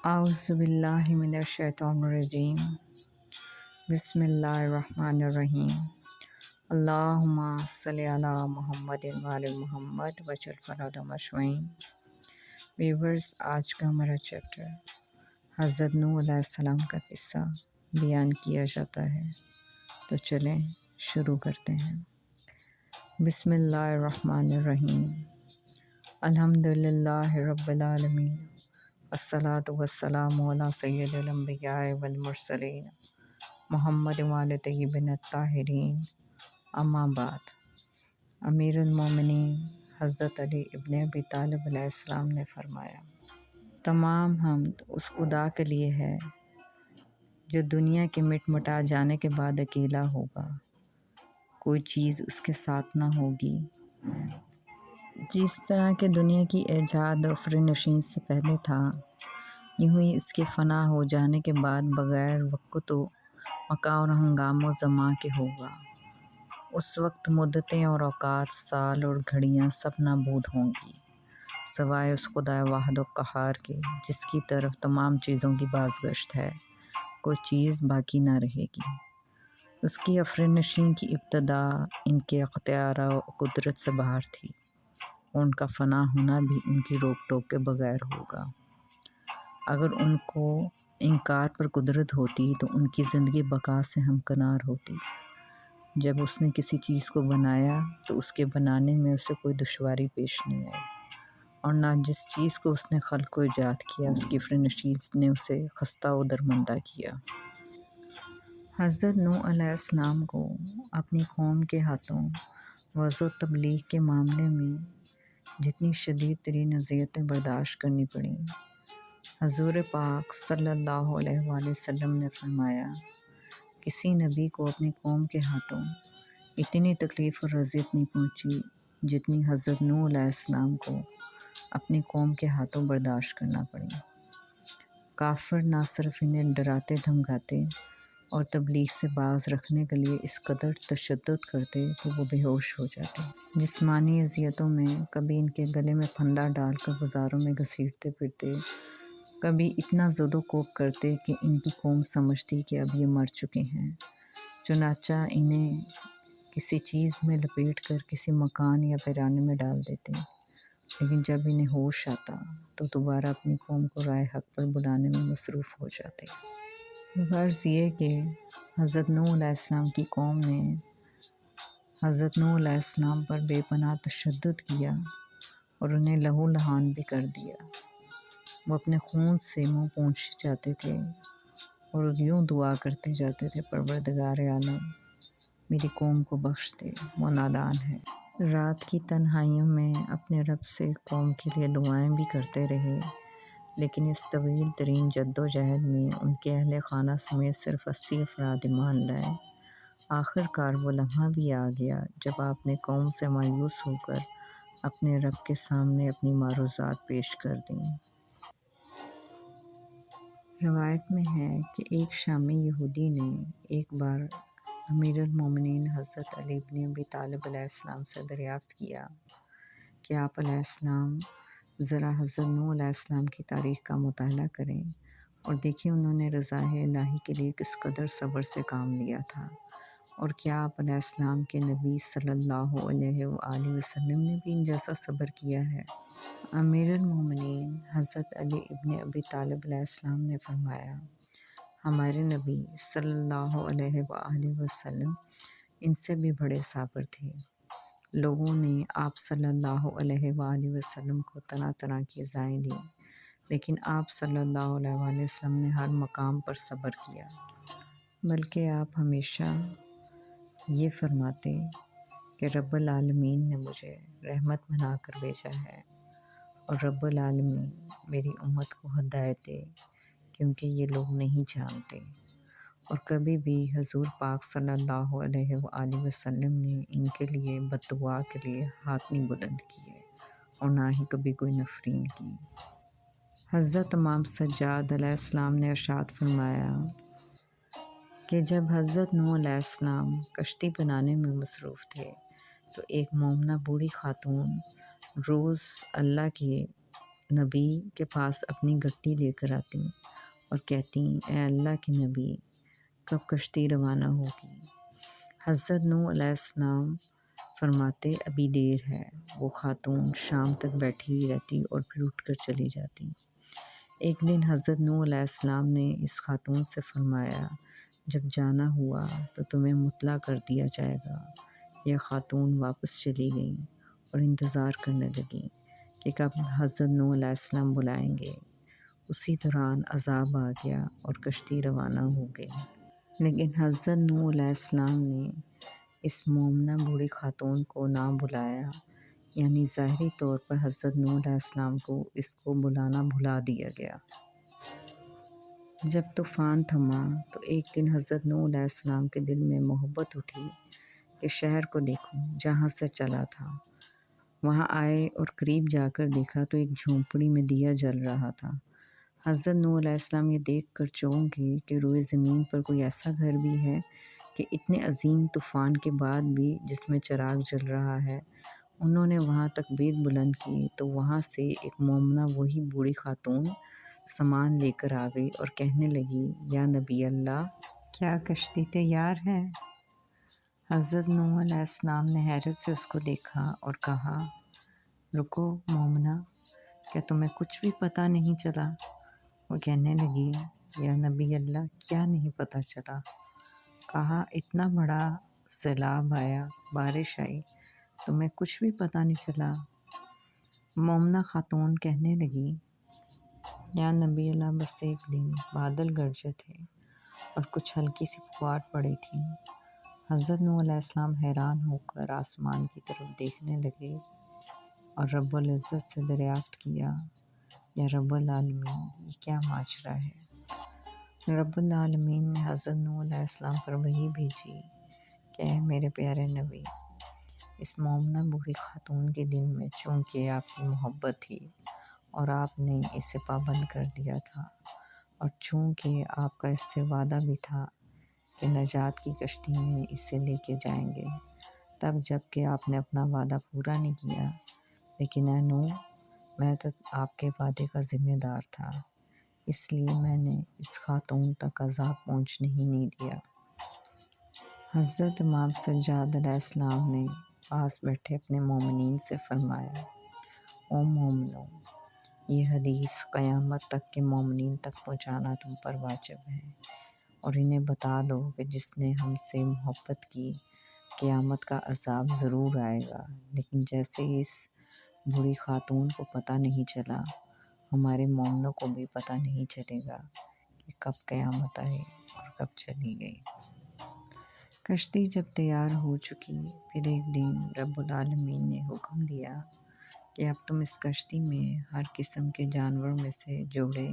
اعوذ باللہ من الشیطان الرجیم بسم اللہ الرحمن الرحیم اللہم صلی علی محمد وعلی محمد وجل فراد مشوین۔ ویورز، آج کا ہمارا چیپٹر حضرت نوح علیہ السلام کا قصہ بیان کیا جاتا ہے، تو چلیں شروع کرتے ہیں۔ بسم اللہ الرحمن الرحیم الحمد للہ رب العالمین الصلاۃ والسلام علی سید الانبیاء والمرسلین محمد وآل طیبین الطاہرین، اما بعد۔ امیر المومنین حضرت علی ابن ابی طالب علیہ السلام نے فرمایا، تمام حمد اس خدا کے لیے ہے جو دنیا کے مٹ مٹا جانے کے بعد اکیلا ہوگا، کوئی چیز اس کے ساتھ نہ ہوگی۔ جس طرح کہ دنیا کی ایجاد اور فرنشین سے پہلے تھا، یوں ہی اس کے فنا ہو جانے کے بعد بغیر وقت و مکان اور ہنگام و زمان کے ہوگا۔ اس وقت مدتیں اور اوقات، سال اور گھڑیاں سب نابود ہوں گی، سوائے اس خدا واحد و قہار کے جس کی طرف تمام چیزوں کی بازگشت ہے، کوئی چیز باقی نہ رہے گی۔ اس کی افرنشین کی ابتدا ان کے اختیار و قدرت سے باہر تھی، اور ان کا فنا ہونا بھی ان کی روک ٹوک کے بغیر ہوگا۔ اگر ان کو انکار پر قدرت ہوتی تو ان کی زندگی بقا سے ہمکنار ہوتی۔ جب اس نے کسی چیز کو بنایا تو اس کے بنانے میں اسے کوئی دشواری پیش نہیں آئی، اور نہ جس چیز کو اس نے خلق و ایجاد کیا اس کی فرنشین نے اسے خستہ و درماندہ کیا۔ حضرت نوح علیہ السلام کو اپنی قوم کے ہاتھوں وعظ و تبلیغ کے معاملے میں جتنی شدید ترین اذیتیں برداشت کرنی پڑیں، حضور پاک صلی اللہ علیہ وآلہ وسلم نے فرمایا، کسی نبی کو اپنی قوم کے ہاتھوں اتنی تکلیف اور اذیت نہیں پہنچی جتنی حضرت نوح علیہ السلام کو اپنی قوم کے ہاتھوں برداشت کرنا پڑی۔ کافر نہ صرف انہیں ڈراتے دھمکاتے اور تبلیغ سے باز رکھنے کے لیے اس قدر تشدد کرتے کہ وہ بے ہوش ہو جاتے۔ جسمانی اذیتوں میں کبھی ان کے گلے میں پھندا ڈال کر بازاروں میں گھسیٹتے پھرتے، کبھی اتنا زد و کوب کرتے کہ ان کی قوم سمجھتی کہ اب یہ مر چکے ہیں، چنانچہ انہیں کسی چیز میں لپیٹ کر کسی مکان یا ویرانے میں ڈال دیتے، لیکن جب انہیں ہوش آتا تو دوبارہ اپنی قوم کو رائے حق پر بلانے میں مصروف ہو جاتے۔ غرض یہ کہ حضرت نوح علیہ السلام کی قوم نے حضرت نوح علیہ السلام پر بے پناہ تشدد کیا اور انہیں لہو لہان بھی کر دیا۔ وہ اپنے خون سے منہ پونچھ جاتے تھے اور یوں دعا کرتے جاتے تھے، پروردگار عالم میری قوم کو بخش دے، وہ نادان ہے۔ رات کی تنہائیوں میں اپنے رب سے قوم کے لیے دعائیں بھی کرتے رہے، لیکن اس طویل ترین جد و جہد میں ان کے اہل خانہ سمیت صرف 80 افراد ایمان لائے۔ آخر کار وہ لمحہ بھی آ گیا جب آپ نے قوم سے مایوس ہو کر اپنے رب کے سامنے اپنی معروضات پیش کر دیں۔ روایت میں ہے کہ ایک شامی یہودی نے ایک بار امیر المومنین حضرت علی ابن ابی طالب علیہ السلام سے دریافت کیا کہ آپ علیہ السلام ذرا حضرت نوح علیہ السلام کی تاریخ کا مطالعہ کریں اور دیکھیں انہوں نے رضا الہی کے لیے کس قدر صبر سے کام لیا تھا، اور کیا آپ علیہ السلام کے نبی صلی اللہ علیہ وآلہ وسلم نے بھی ان جیسا صبر کیا ہے؟ امیر المومنین حضرت علی ابن ابی طالب علیہ السلام نے فرمایا، ہمارے نبی صلی اللہ علیہ وآلہ وسلم ان سے بھی بڑے صابر تھے۔ لوگوں نے آپ صلی اللہ علیہ وآلہ وسلم کو طرح طرح کی ایذائیں دیں، لیکن آپ صلی اللہ علیہ وآلہ وسلم نے ہر مقام پر صبر کیا، بلکہ آپ ہمیشہ یہ فرماتے کہ رب العالمین نے مجھے رحمت بنا کر بھیجا ہے، اور رب العالمین میری امت کو ہدایت دے کیونکہ یہ لوگ نہیں جانتے۔ اور کبھی بھی حضور پاک صلی اللہ علیہ وآلہ وسلم نے ان کے لیے بد دعا کے لیے ہاتھ نہیں بلند کیے، اور نہ ہی کبھی کوئی نفرین کی۔ حضرت امام سجاد علیہ السلام نے ارشاد فرمایا کہ جب حضرت نوح علیہ السلام کشتی بنانے میں مصروف تھے تو ایک مومنہ بوڑھی خاتون روز اللہ کے نبی کے پاس اپنی گٹی لے کر آتیں اور کہتیں اے اللہ کے نبی کب کشتی روانہ ہوگی؟ حضرت نوح علیہ السلام فرماتے ابھی دیر ہے۔ وہ خاتون شام تک بیٹھی ہی رہتی اور پھر اٹھ کر چلی جاتی۔ ایک دن حضرت نوح علیہ السلام نے اس خاتون سے فرمایا جب جانا ہوا تو تمہیں مطلع کر دیا جائے گا۔ یہ خاتون واپس چلی گئیں اور انتظار کرنے لگیں کہ کب حضرت نوح علیہ السلام بلائیں گے۔ اسی دوران عذاب آ گیا اور کشتی روانہ ہو گئی۔ لیکن حضرت نوح علیہ السلام نے اس مومنہ بوڑھی خاتون کو نہ بلایا، یعنی ظاہری طور پر حضرت نوح علیہ السلام کو اس کو بلانا بھلا دیا گیا۔ جب طوفان تھما تو ایک دن حضرت نوح علیہ السلام کے دل میں محبت اٹھی کہ شہر کو دیکھوں جہاں سے چلا تھا۔ وہاں آئے اور قریب جا کر دیکھا تو ایک جھونپڑی میں دیا جل رہا تھا۔ حضرت نوح علیہ السلام یہ دیکھ کر چونک گئے کہ روئے زمین پر کوئی ایسا گھر بھی ہے کہ اتنے عظیم طوفان کے بعد بھی جس میں چراغ جل رہا ہے۔ انہوں نے وہاں تکبیر بلند کی تو وہاں سے ایک مومنہ وہی بوڑھی خاتون سامان لے کر آ گئی اور کہنے لگی یا نبی اللہ کیا کشتی تیار ہے؟ حضرت نوح علیہ السلام نے حیرت سے اس کو دیکھا اور کہا رکو مومنہ، کیا تمہیں کچھ بھی پتہ نہیں چلا؟ وہ کہنے لگی یا نبی اللہ کیا نہیں پتہ چلا؟ کہا اتنا بڑا سیلاب آیا، بارش آئی، تمہیں کچھ بھی پتہ نہیں چلا؟ مومنہ خاتون کہنے لگی یا نبی اللہ بس ایک دن بادل گرجے تھے اور کچھ ہلکی سی پھوار پڑی تھی۔ حضرت نوح علیہ السلام حیران ہو کر آسمان کی طرف دیکھنے لگے اور رب العزت سے دریافت کیا یا رب العالمین یہ کیا ماجرا ہے؟ رب العالمین نے حضرت نوح علیہ السلام پر وحی بھیجی کہ اے میرے پیارے نبی، اس مومنہ بوڑھی خاتون کے دل میں چونکہ آپ کی محبت تھی اور آپ نے اسے پابند کر دیا تھا، اور چونکہ آپ کا اس سے وعدہ بھی تھا کہ نجات کی کشتی میں اسے لے کے جائیں گے، تب جب کہ آپ نے اپنا وعدہ پورا نہیں کیا، لیکن اے نوح میں تو آپ کے وعدے کا ذمہ دار تھا، اس لیے میں نے اس خاتون تک عذاب پہنچنے ہی نہیں دیا۔ حضرت امام سجاد علیہ السلام نے پاس بیٹھے اپنے مومنین سے فرمایا او مومنو، یہ حدیث قیامت تک کے مومنین تک پہنچانا تم پر واجب ہے، اور انہیں بتا دو کہ جس نے ہم سے محبت کی قیامت کا عذاب ضرور آئے گا، لیکن جیسے اس بوڑھی خاتون کو پتہ نہیں چلا، ہمارے مومنوں کو بھی پتہ نہیں چلے گا کہ کب قیامت آئی اور کب چلی گئی۔ کشتی جب تیار ہو چکی پھر ایک دن رب العالمین نے حکم دیا کہ اب تم اس کشتی میں ہر قسم کے جانوروں میں سے جوڑے،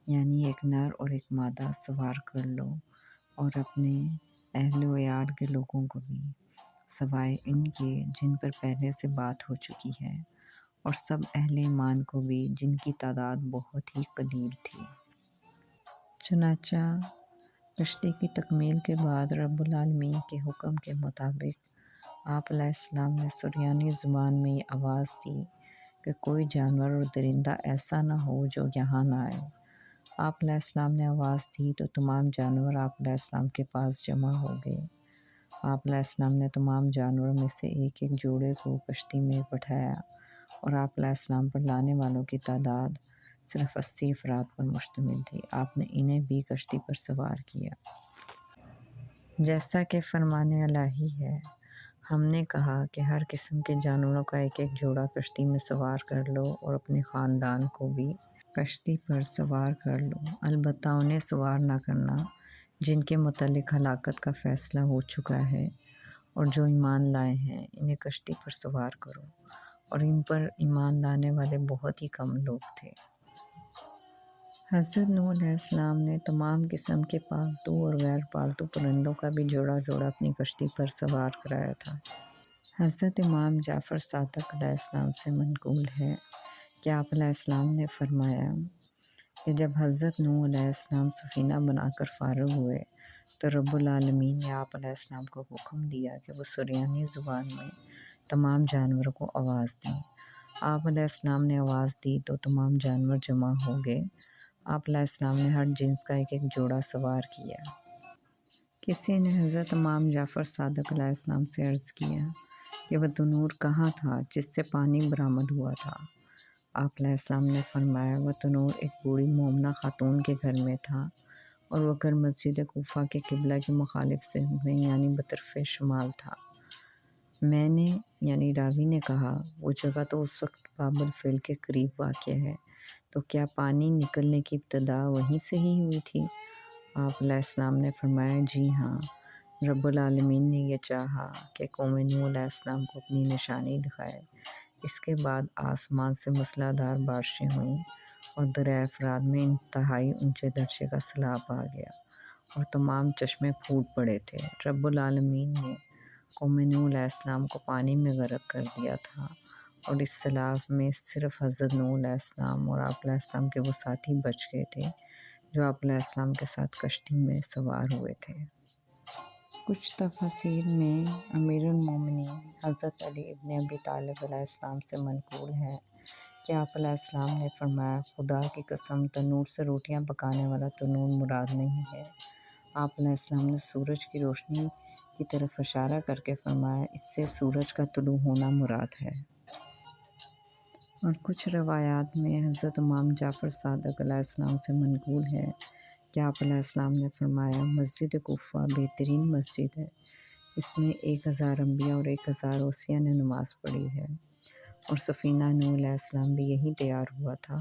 یعنی ایک نر اور ایک مادہ سوار کر لو، اور اپنے اہل و عیال کے لوگوں کو بھی، سوائے ان کے جن پر پہلے سے بات ہو چکی ہے، اور سب اہل ایمان کو بھی جن کی تعداد بہت ہی قلیل تھی۔ چنانچہ کشتی کی تکمیل کے بعد رب العالمین کے حکم کے مطابق آپ علیہ السلام نے سریانی زبان میں یہ آواز دی کہ کوئی جانور اور درندہ ایسا نہ ہو جو یہاں نہ آئے۔ آپ علیہ السلام نے آواز دی تو تمام جانور آپ علیہ السلام کے پاس جمع ہو گئے۔ آپ علیہ السلام نے تمام جانوروں میں سے ایک ایک جوڑے کو کشتی میں بٹھایا، اور آپ علیہ السلام پر لانے والوں کی تعداد صرف 80 افراد پر مشتمل تھی۔ آپ نے انہیں بھی کشتی پر سوار کیا۔ جیسا کہ فرمان الہی ہے، ہم نے کہا کہ ہر قسم کے جانوروں کا ایک ایک جوڑا کشتی میں سوار کر لو اور اپنے خاندان کو بھی کشتی پر سوار کر لو، البتہ انہیں سوار نہ کرنا جن کے متعلق ہلاکت کا فیصلہ ہو چکا ہے، اور جو ایمان لائے ہیں انہیں کشتی پر سوار کرو، اور ان پر ایمان لانے والے بہت ہی کم لوگ تھے۔ حضرت نوح علیہ السلام نے تمام قسم کے پالتو اور غیر پالتو پرندوں کا بھی جوڑا جوڑا اپنی کشتی پر سوار کرایا تھا۔ حضرت امام جعفر صادق علیہ السلام سے منقول ہے کہ آپ علیہ السلام نے فرمایا کہ جب حضرت نوح علیہ السلام سفینہ بنا کر فارغ ہوئے تو رب العالمین نے آپ علیہ السلام کو حکم دیا کہ وہ سریانی زبان میں تمام جانوروں کو آواز دیں، آپ علیہ السلام نے آواز دی تو تمام جانور جمع ہو گئے۔ آپ علیہ السلام نے ہر جنس کا ایک ایک جوڑا سوار کیا۔ کسی نے حضرت امام جعفر صادق علیہ السلام سے عرض کیا کہ وہ تنور کہاں تھا جس سے پانی برآمد ہوا تھا؟ آپ علیہ السلام نے فرمایا وہ تنور ایک بوڑھی مومنہ خاتون کے گھر میں تھا، اور وہ گھر مسجد کوفہ کے قبلہ کی مخالف سمت میں یعنی بطرف شمال تھا۔ میں نے یعنی راوی نے کہا وہ جگہ تو اس وقت باب الفیل کے قریب واقع ہے، تو کیا پانی نکلنے کی ابتدا وہیں سے ہی ہوئی تھی؟ آپ علیہ السلام نے فرمایا جی ہاں، رب العالمین نے یہ چاہا کہ قوم نوح علیہ السلام کو اپنی نشانی دکھائے۔ اس کے بعد آسمان سے مسلح دھار بارشیں ہوئیں اور دریائے فرات میں انتہائی اونچے درجے کا سیلاب آ گیا اور تمام چشمے پھوٹ پڑے تھے۔ رب العالمین نے قوم نوح علیہ السلام کو پانی میں غرق کر دیا تھا، اور اس سیلاب میں صرف حضرت نوح علیہ السلام اور آپ علیہ السلام کے وہ ساتھی بچ گئے تھے جو آپ علیہ السلام کے ساتھ کشتی میں سوار ہوئے تھے۔ کچھ تفاسیر میں امیر المومنین حضرت علی ابن ابی طالب علیہ السلام سے منقول ہے کہ آپ علیہ السلام نے فرمایا خدا کی قسم تنور سے روٹیاں پکانے والا تنور مراد نہیں ہے۔ آپ علیہ السلام نے سورج کی روشنی کی طرف اشارہ کر کے فرمایا اس سے سورج کا طلوع ہونا مراد ہے۔ اور کچھ روایات میں حضرت امام جعفر صادق علیہ السلام سے منقول ہے کہ آپ علیہ السلام نے فرمایا مسجد کوفہ بہترین مسجد ہے، اس میں 1000 انبیاء اور 1000 اوصیاء نے نماز پڑھی ہے، اور سفینہ نوح علیہ السلام بھی یہی تیار ہوا تھا،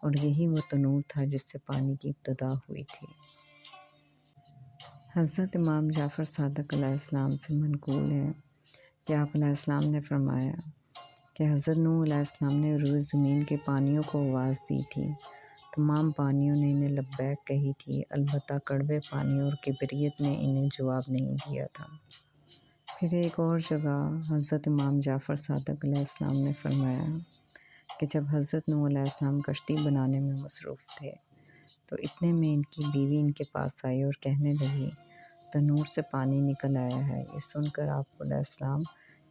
اور یہی وہ تنور تھا جس سے پانی کی ابتدا ہوئی تھی۔ حضرت امام جعفر صادق علیہ السلام سے منقول ہے کہ آپ علیہ السلام نے فرمایا کہ حضرت نوح علیہ السلام نے روئے زمین کے پانیوں کو آواز دی تھی، تمام پانیوں نے انہیں لبیک کہی تھی، البتہ کڑوے پانی اور کبریت نے انہیں جواب نہیں دیا تھا۔ پھر ایک اور جگہ حضرت امام جعفر صادق علیہ السلام نے فرمایا کہ جب حضرت نوح علیہ السلام کشتی بنانے میں مصروف تھے تو اتنے میں ان کی بیوی ان کے پاس آئی اور کہنے لگی تنور سے پانی نکل آیا ہے۔ یہ سن کر آپ علیہ السلام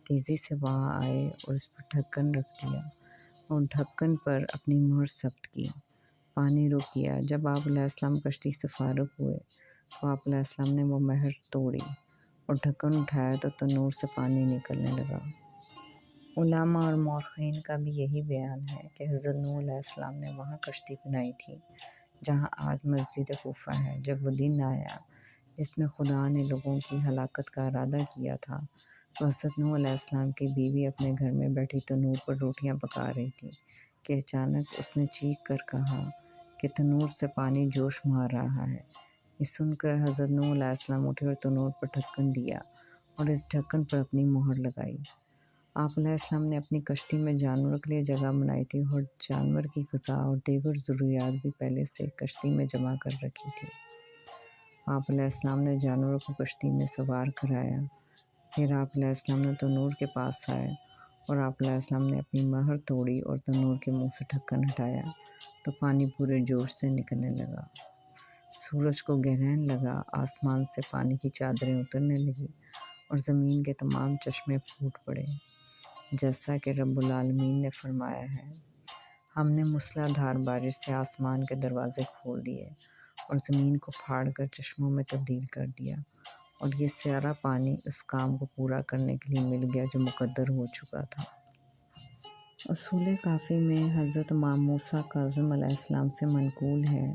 تیزی سے وہاں آئے اور اس پر ڈھکن رکھ دیا اور ڈھکن پر اپنی مہر ثبت کی، پانی رک گیا۔ جب آپ علیہ السلام کشتی سے فارغ ہوئے تو آپ علیہ السلام نے وہ مہر توڑی اور ڈھکن اٹھایا تو تنور سے پانی نکلنے لگا۔ علماء اور مورخین کا بھی یہی بیان ہے کہ حضرت نوح علیہ السلام نے وہاں کشتی بنائی تھی جہاں آج مسجد کوفہ ہے۔ جب وہ دن آیا جس میں خدا نے لوگوں کی ہلاکت کا ارادہ کیا تھا تو حضرت نوح علیہ السلام کی بیوی اپنے گھر میں بیٹھی تنور پر روٹیاں پکا رہی تھی کہ اچانک اس نے چیخ کر کہا کہ تنور سے پانی جوش مار رہا ہے۔ یہ سن کر حضرت نوح علیہ السلام اٹھے اور تنور پر ڈھکن دیا اور اس ڈھکن پر اپنی مہر لگائی۔ آپ علیہ السلام نے اپنی کشتی میں جانوروں کے لیے جگہ بنائی تھی اور جانور کی غذا اور دیگر ضروریات بھی پہلے سے کشتی میں جمع کر رکھی تھی۔ آپ علیہ السلام نے جانوروں کو کشتی میں سوار کرایا، پھر آپ علیہ السلام نے تنور کے پاس آئے اور آپ علیہ السلام نے اپنی مہر توڑی اور تنور کے منہ سے ڈھکن ہٹایا تو پانی پورے جوش سے نکلنے لگا، سورج کو گرہن لگا، آسمان سے پانی کی چادریں اترنے لگیں اور زمین کے تمام چشمے پھوٹ پڑے، جیسا کہ رب العالمین نے فرمایا ہے۔ ہم نے مسلح دھار بارش سے آسمان کے دروازے کھول دیے اور زمین کو پھاڑ کر چشموں میں تبدیل کر دیا، اور یہ سارا پانی اس کام کو پورا کرنے کے لیے مل گیا جو مقدر ہو چکا تھا۔ اصول کافی میں حضرت امام موسیٰ کاظم علیہ السلام سے منقول ہے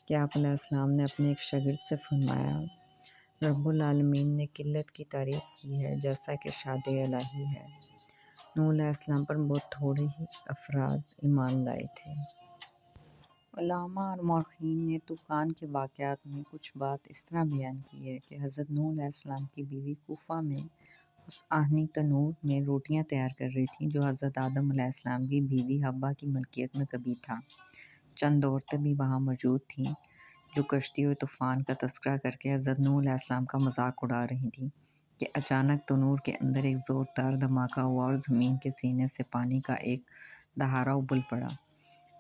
کہ آپ علیہ السلام نے اپنے ایک شاگرد سے فرمایا رب العالمین نے قلت کی تعریف کی ہے جیسا کہ شاد الہی ہے۔ نوح علیہ السلام پر بہت تھوڑے ہی افراد ایمان لائے تھے۔ علماء اور مورخین نے طوفان کے واقعات میں کچھ بات اس طرح بیان کی ہے کہ حضرت نوح علیہ السلام کی بیوی کوفہ میں اس آہنی تنور میں روٹیاں تیار کر رہی تھیں جو حضرت آدم علیہ السلام کی بیوی حوا کی ملکیت میں کبھی تھا۔ چند عورتیں بھی وہاں موجود تھیں جو کشتی اور طوفان کا تذکرہ کر کے حضرت نوح علیہ السلام کا مذاق اڑا رہی تھیں کہ اچانک تنور کے اندر ایک زوردار دھماکہ ہوا اور زمین کے سینے سے پانی کا ایک دھارا ابل پڑا۔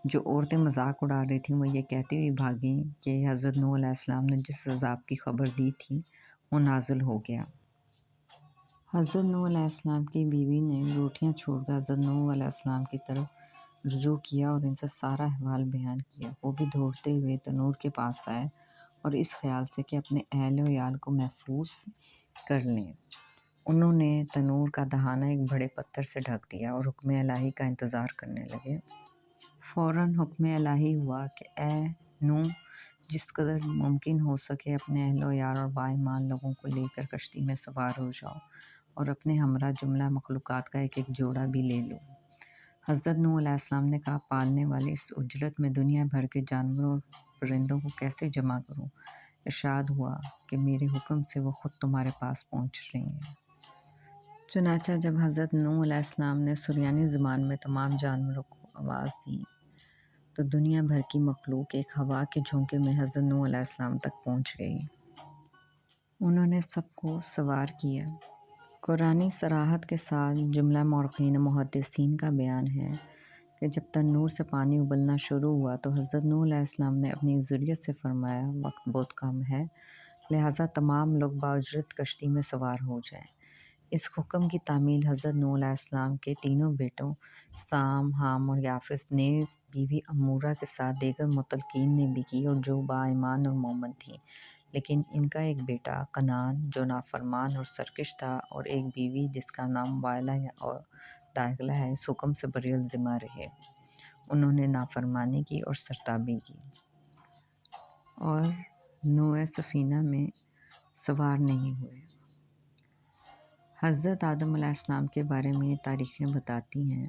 جو عورتیں مذاق اڑا رہی تھیں وہ یہ کہتی ہوئی بھاگیں کہ حضرت نوح علیہ السلام نے جس عذاب کی خبر دی تھی وہ نازل ہو گیا۔ حضرت نوح علیہ السلام کی بیوی نے روٹیاں چھوڑ کر حضرت نوح علیہ السلام کی طرف رجوع کیا اور ان سے سارا احوال بیان کیا۔ وہ بھی دوڑتے ہوئے تنور کے پاس آئے اور اس خیال سے کہ اپنے اہل و عیال کو محفوظ کر لیں۔ انہوں نے تنور کا دہانہ ایک بڑے پتھر سے ڈھک دیا اور حکم الہی کا انتظار کرنے لگے۔ فوراً حکم الہی ہوا کہ اے نوح، جس قدر ممکن ہو سکے اپنے اہل و عیال اور باایمان لوگوں کو لے کر کشتی میں سوار ہو جاؤ اور اپنے ہمراہ جملہ مخلوقات کا ایک ایک جوڑا بھی لے لو۔ حضرت نوح علیہ السلام نے کہا، پالنے والے اس اجلت میں دنیا بھر کے جانوروں اور پرندوں کو کیسے جمع کروں؟ ارشاد ہوا کہ میرے حکم سے وہ خود تمہارے پاس پہنچ رہی ہیں۔ چنانچہ جب حضرت نوح علیہ السلام نے سریانی زبان میں تمام جانوروں کو آواز دی تو دنیا بھر کی مخلوق ایک ہوا کے جھونکے میں حضرت نوح علیہ السلام تک پہنچ گئی۔ انہوں نے سب کو سوار کیا۔ قرآنی صراحت کے ساتھ جملہ مورخین و محدثین کا بیان ہے کہ جب تنور سے پانی ابلنا شروع ہوا تو حضرت نوح علیہ السلام نے اپنی ذریت سے فرمایا، وقت بہت کم ہے، لہٰذا تمام لوگ بااجرت کشتی میں سوار ہو جائیں۔ اس حکم کی تعمیل حضرت نوح علیہ السلام کے تینوں بیٹوں سام، حام اور یافس نیز بیوی امورہ کے ساتھ دیگر مطلقین نے بھی کی اور جو باایمان اور مومن تھیں، لیکن ان کا ایک بیٹا کنعان جو نافرمان اور سرکش تھا اور ایک بیوی جس کا نام وائلہ اور داخلہ ہے اس حکم سے بری الذمہ رہے۔ انہوں نے نافرمانی کی اور سرتابی کی اور نوح سفینہ میں سوار نہیں ہوئے۔ حضرت آدم علیہ السلام کے بارے میں یہ تاریخیں بتاتی ہیں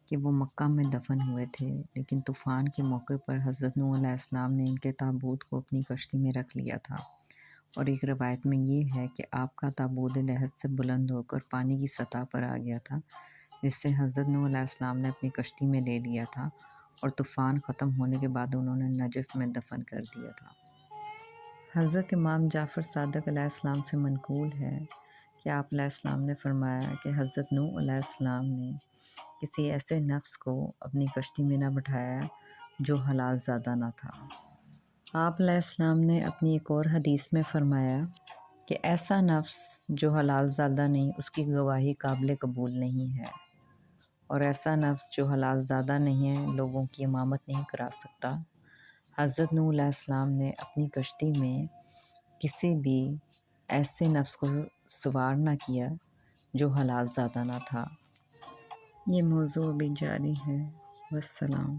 کہ وہ مکہ میں دفن ہوئے تھے، لیکن طوفان کے موقع پر حضرت نوح علیہ السلام نے ان کے تابوت کو اپنی کشتی میں رکھ لیا تھا، اور ایک روایت میں یہ ہے کہ آپ کا تابوت لحد سے بلند ہو کر پانی کی سطح پر آ گیا تھا، جس سے حضرت نوح علیہ السلام نے اپنی کشتی میں لے لیا تھا اور طوفان ختم ہونے کے بعد انہوں نے نجف میں دفن کر دیا تھا۔ حضرت امام جعفر صادق علیہ السلام سے منقول ہے کہ آپ علیہ السلام نے فرمایا کہ حضرت نوح علیہ السلام نے کسی ایسے نفس کو اپنی کشتی میں نہ بٹھایا جو حلال زادہ نہ تھا۔ آپ علیہ السلام نے اپنی ایک اور حدیث میں فرمایا کہ ایسا نفس جو حلال زادہ نہیں، اس کی گواہی قابل قبول نہیں ہے، اور ایسا نفس جو حلال زادہ نہیں ہے لوگوں کی امامت نہیں کرا سکتا۔ حضرت نوح علیہ السلام نے اپنی کشتی میں کسی بھی ایسے نفس کو سوار نہ کیا جو حلال زادہ نہ تھا۔ یہ موضوع بھی جاری ہے۔ والسلام۔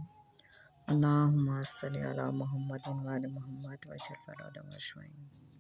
اللہم صلی علی محمد وعلی محمد وجعل فرجهم اجمعین۔